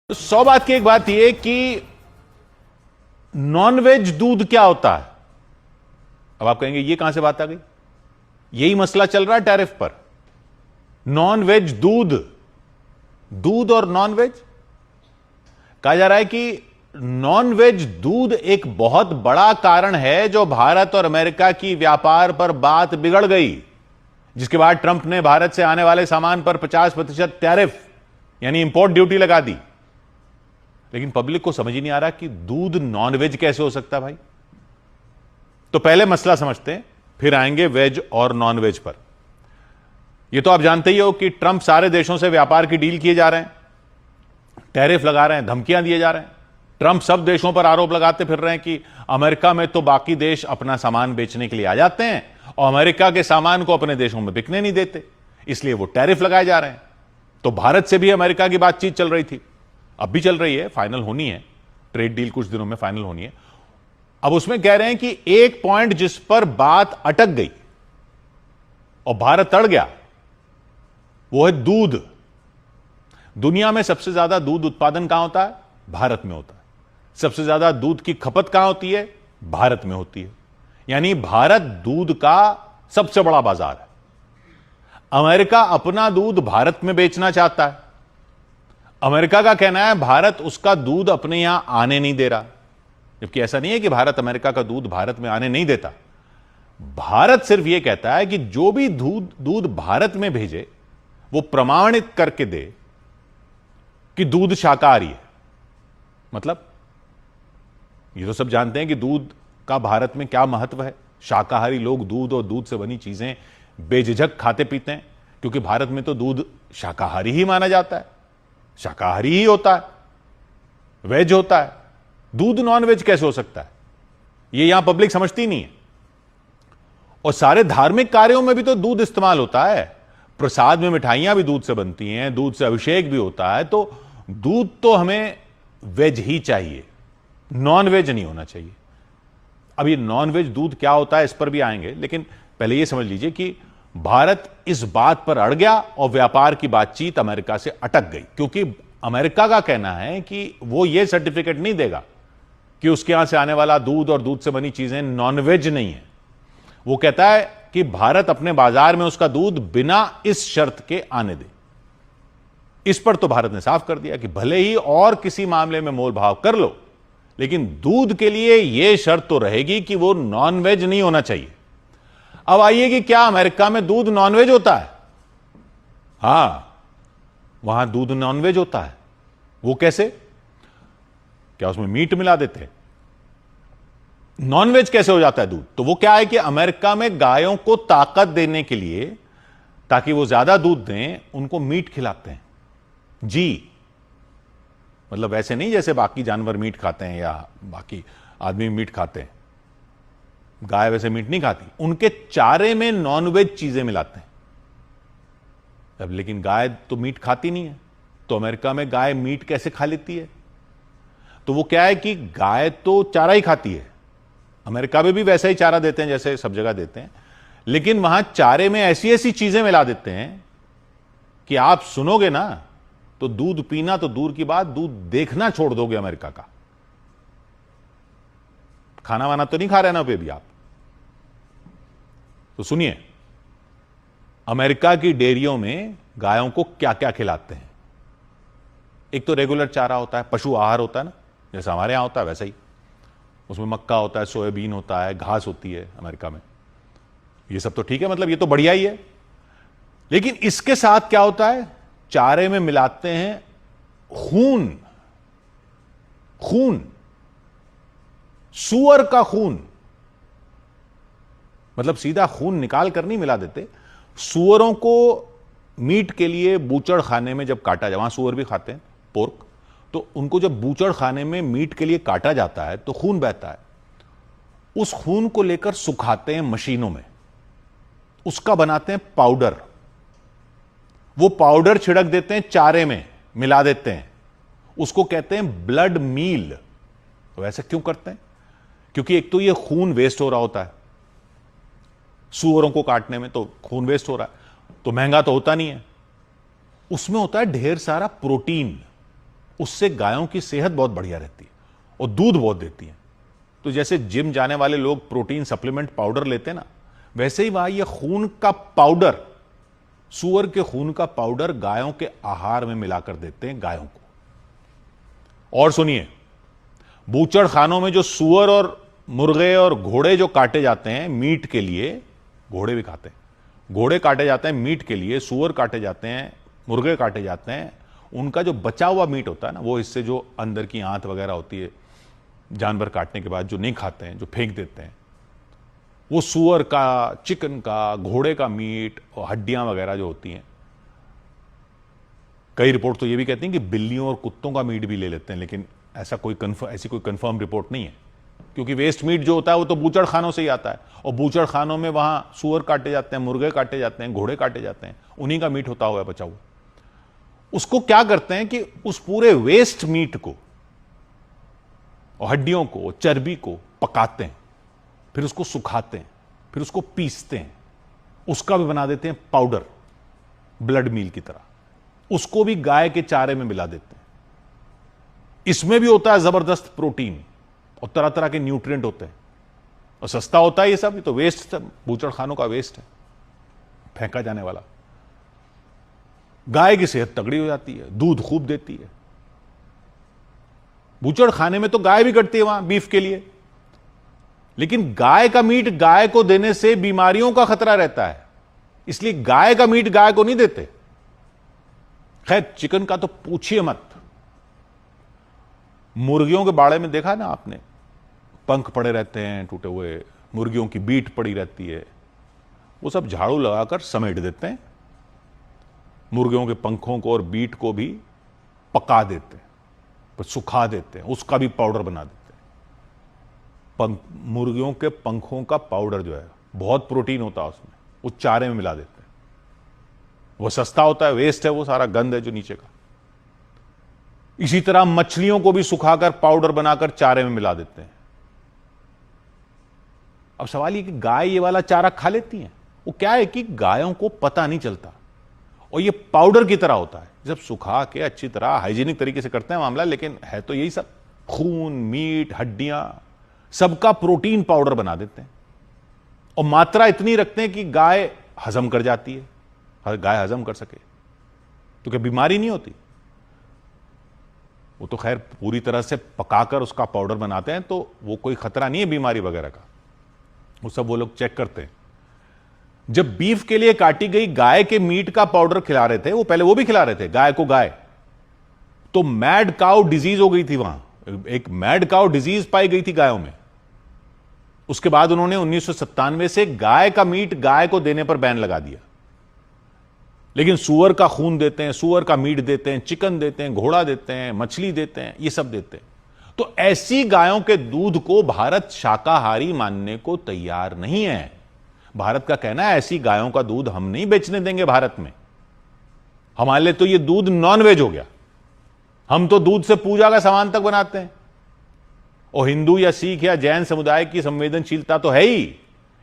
तो 100 बात की एक बात यह कि नॉनवेज दूध क्या होता है। अब आप कहेंगे ये कहां से बात आ गई। यही मसला चल रहा है टैरिफ पर। नॉनवेज दूध, दूध और नॉनवेज कहा जा रहा है कि नॉनवेज दूध एक बहुत बड़ा कारण है जो भारत और अमेरिका की व्यापार पर बात बिगड़ गई, जिसके बाद ट्रंप ने भारत से आने वाले सामान पर 50% टैरिफ यानी इंपोर्ट ड्यूटी लगा दी। लेकिन पब्लिक को समझ ही नहीं आ रहा कि दूध नॉनवेज कैसे हो सकता है भाई। तो पहले मसला समझते हैं, फिर आएंगे वेज और नॉनवेज पर। यह तो आप जानते ही हो कि ट्रंप सारे देशों से व्यापार की डील किए जा रहे हैं, टैरिफ लगा रहे हैं, धमकियां दिए जा रहे हैं। ट्रंप सब देशों पर आरोप लगाते फिर रहे हैं कि अमेरिका में तो बाकी देश अपना सामान बेचने के लिए आ जाते हैं और अमेरिका के सामान को अपने देशों में बिकने नहीं देते, इसलिए वो टैरिफ लगाए जा रहे हैं। तो भारत से भी अमेरिका की बातचीत चल रही थी, अब भी चल रही है, फाइनल होनी है, ट्रेड डील कुछ दिनों में फाइनल होनी है। अब उसमें कह रहे हैं कि एक पॉइंट जिस पर बात अटक गई और भारत अड़ गया वो है दूध। दुनिया में सबसे ज्यादा दूध उत्पादन कहां होता है? भारत में होता है। सबसे ज्यादा दूध की खपत कहां होती है? भारत में होती है। यानी भारत दूध का सबसे बड़ा बाजार है। अमेरिका अपना दूध भारत में बेचना चाहता है। अमेरिका का कहना है भारत उसका दूध अपने यहां आने नहीं दे रहा, जबकि ऐसा नहीं है कि भारत अमेरिका का दूध भारत में आने नहीं देता। भारत सिर्फ यह कहता है कि जो भी दूध भारत में भेजे वो प्रमाणित करके दे कि दूध शाकाहारी है। मतलब ये तो सब जानते हैं कि दूध का भारत में क्या महत्व है। शाकाहारी लोग दूध और दूध से बनी चीजें बेझिझक खाते पीते हैं, क्योंकि भारत में तो दूध शाकाहारी ही माना जाता है, शाकाहारी ही होता है, वेज होता है। दूध नॉन वेज कैसे हो सकता है, ये यहां पब्लिक समझती नहीं है। और सारे धार्मिक कार्यों में भी तो दूध इस्तेमाल होता है। प्रसाद में मिठाइयां भी दूध से बनती हैं, दूध से अभिषेक भी होता है। तो दूध तो हमें वेज ही चाहिए, नॉन वेज नहीं होना चाहिए। अब ये नॉन वेज दूध क्या होता है इस पर भी आएंगे, लेकिन पहले ये समझ लीजिए कि भारत इस बात पर अड़ गया और व्यापार की बातचीत अमेरिका से अटक गई, क्योंकि अमेरिका का कहना है कि वो ये सर्टिफिकेट नहीं देगा कि उसके यहां से आने वाला दूध और दूध से बनी चीजें नॉनवेज नहीं है। वो कहता है कि भारत अपने बाजार में उसका दूध बिना इस शर्त के आने दे। इस पर तो भारत ने साफ कर दिया कि भले ही और किसी मामले में मोल भाव कर लो, लेकिन दूध के लिए यह शर्त तो रहेगी कि वो नॉनवेज नहीं होना चाहिए। अब आइए कि क्या अमेरिका में दूध नॉनवेज होता है? हां, वहां दूध नॉनवेज होता है। वो कैसे? क्या उसमें मीट मिला देते हैं? नॉनवेज कैसे हो जाता है दूध? तो वो क्या है कि अमेरिका में गायों को ताकत देने के लिए, ताकि वो ज्यादा दूध दें, उनको मीट खिलाते हैं। जी, मतलब वैसे नहीं जैसे बाकी जानवर मीट खाते हैं या बाकी आदमी मीट खाते हैं। गाय वैसे मीट नहीं खाती, उनके चारे में नॉनवेज चीजें मिलाते हैं। अब लेकिन गाय तो मीट खाती नहीं है, तो अमेरिका में गाय मीट कैसे खा लेती है? तो वो क्या है कि गाय तो चारा ही खाती है, अमेरिका में भी वैसा ही चारा देते हैं जैसे सब जगह देते हैं, लेकिन वहां चारे में ऐसी ऐसी चीजें मिला देते हैं कि आप सुनोगे ना तो दूध पीना तो दूर की बात, दूध देखना छोड़ दोगे अमेरिका का। खाना वाना तो नहीं खा रहे ना पे भी आप। तो सुनिए, अमेरिका की डेयरियों में गायों को क्या क्या खिलाते हैं। एक तो रेगुलर चारा होता है, पशु आहार होता है ना, जैसा हमारे यहां होता है वैसा ही। उसमें मक्का होता है, सोयाबीन होता है, घास होती है अमेरिका में। ये सब तो ठीक है, मतलब ये तो बढ़िया ही है। लेकिन इसके साथ क्या होता है? चारे में मिलाते हैं खून। खून, सूअर का खून। मतलब सीधा खून निकाल कर नहीं मिला देते। सूअरों को मीट के लिए बूचड़ खाने में जब काटा जाए, वहां सूअर भी खाते हैं पोर्क, तो उनको जब बूचड़ खाने में मीट के लिए काटा जाता है तो खून बहता है। उस खून को लेकर सुखाते हैं मशीनों में, उसका बनाते हैं पाउडर। वो पाउडर छिड़क देते हैं चारे में, मिला देते हैं, उसको कहते हैं ब्लड मील। तो ऐसा क्यों करते हैं? क्योंकि एक तो ये खून वेस्ट हो रहा होता है, सूअरों को काटने में तो खून वेस्ट हो रहा है, तो महंगा तो होता नहीं है। उसमें होता है ढेर सारा प्रोटीन। उससे गायों की सेहत बहुत बढ़िया रहती है और दूध बहुत देती है। तो जैसे जिम जाने वाले लोग प्रोटीन सप्लीमेंट पाउडर लेते हैं ना, वैसे ही वहां ये खून का पाउडर, सूअर के खून का पाउडर गायों के आहार में मिलाकर देते हैं गायों को। और सुनिए, बूचड़ खानों में जो सूअर और मुर्गे और घोड़े जो काटे जाते हैं मीट के लिए, घोड़े भी खाते हैं, घोड़े काटे जाते हैं मीट के लिए, सूअर काटे जाते हैं, मुर्गे काटे जाते हैं, उनका जो बचा हुआ मीट होता है ना, वो हिस्से जो अंदर की आंत वगैरह होती है जानवर काटने के बाद जो नहीं खाते हैं, जो फेंक देते हैं, वो सूअर का, चिकन का, घोड़े का मीट और हड्डियां वगैरह जो होती हैं। कई रिपोर्ट तो ये भी कहती हैं कि बिल्लियों और कुत्तों का मीट भी ले लेते हैं, लेकिन ऐसी कोई कंफर्म रिपोर्ट नहीं है, क्योंकि वेस्ट मीट जो होता है वो तो बूचड़ खानों से ही आता है, और बूचड़ खानों में वहां सूअर काटे जाते हैं, मुर्गे काटे जाते हैं, घोड़े काटे जाते हैं, उन्हीं का मीट होता हुआ बचा हुआ। उसको क्या करते हैं कि उस पूरे वेस्ट मीट को और हड्डियों को, चर्बी को पकाते हैं, फिर उसको सुखाते हैं, फिर उसको पीसते हैं, उसका भी बना देते हैं पाउडर, ब्लड मील की तरह, उसको भी गाय के चारे में मिला देते हैं। इसमें भी होता है जबरदस्त प्रोटीन और तरह तरह के न्यूट्रिएंट होते हैं, और सस्ता होता है ये सब। ये तो वेस्ट, बूचड़ खानों का वेस्ट है, फेंका जाने वाला। गाय की सेहत तगड़ी हो जाती है, दूध खूब देती है। बूचड़ खाने में तो गाय भी कटती है वहां बीफ के लिए, लेकिन गाय का मीट गाय को देने से बीमारियों का खतरा रहता है, इसलिए गाय का मीट गाय को नहीं देते। खैर, चिकन का तो पूछिए मत। मुर्गियों के बाड़े में देखा ना आपने, पंख पड़े रहते हैं टूटे हुए, मुर्गियों की बीट पड़ी रहती है, वो सब झाड़ू लगाकर समेट देते हैं। मुर्गियों के पंखों को और बीट को भी पका देते हैं, फिर सुखा देते हैं, उसका भी पाउडर बना देते हैं। मुर्गियों के पंखों का पाउडर जो है, बहुत प्रोटीन होता है उसमें, वो चारे में मिला देते हैं। वो सस्ता होता है, वेस्ट है, वो सारा गंद है जो नीचे का। इसी तरह मछलियों को भी सुखाकर पाउडर बनाकर चारे में मिला देते हैं। अब सवाल ये कि गाय ये वाला चारा खा लेती हैं। वो क्या है कि गायों को पता नहीं चलता, और ये पाउडर की तरह होता है। जब सुखा के अच्छी तरह हाइजीनिक तरीके से करते हैं मामला, लेकिन है तो यही सब, खून, मीट, हड्डियां, सबका प्रोटीन पाउडर बना देते हैं, और मात्रा इतनी रखते हैं कि गाय हजम कर जाती है। गाय हजम कर सके तो क्या बीमारी नहीं होती? वो तो खैर पूरी तरह से पकाकर उसका पाउडर बनाते हैं, तो वो कोई खतरा नहीं है बीमारी वगैरह का, वो सब वो लोग चेक करते हैं। जब बीफ के लिए काटी गई गाय के मीट का पाउडर खिला रहे थे, वो पहले वो भी खिला रहे थे गाय को गाय, तो मैड काउ डिजीज हो गई थी वहां, एक मैड काउ डिजीज पाई गई थी गायों में। उसके बाद उन्होंने 1997 से गाय का मीट गाय को देने पर बैन लगा दिया। लेकिन सुअर का खून देते हैं, सुअर का मीट देते हैं, चिकन देते हैं, घोड़ा देते हैं, मछली देते हैं, ये सब देते हैं। तो ऐसी गायों के दूध को भारत शाकाहारी मानने को तैयार नहीं है। भारत का कहना है ऐसी गायों का दूध हम नहीं बेचने देंगे भारत में, हमारे लिए तो ये दूध नॉनवेज हो गया। हम तो दूध से पूजा का सामान तक बनाते हैं, और हिंदू या सिख या जैन समुदाय की संवेदनशीलता तो है ही।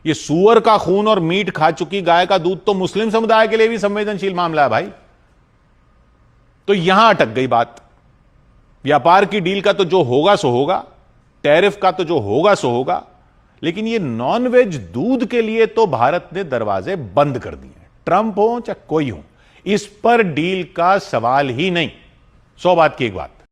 ये सूअर का खून और मीट खा चुकी गाय का दूध तो मुस्लिम समुदाय के लिए भी संवेदनशील मामला है भाई। तो यहां अटक गई बात। व्यापार की डील का तो जो होगा सो होगा, टैरिफ का तो जो होगा सो होगा, लेकिन ये नॉनवेज दूध के लिए तो भारत ने दरवाजे बंद कर दिए। ट्रंप हो चाहे कोई हो, इस पर डील का सवाल ही नहीं। 100 बात की एक बात।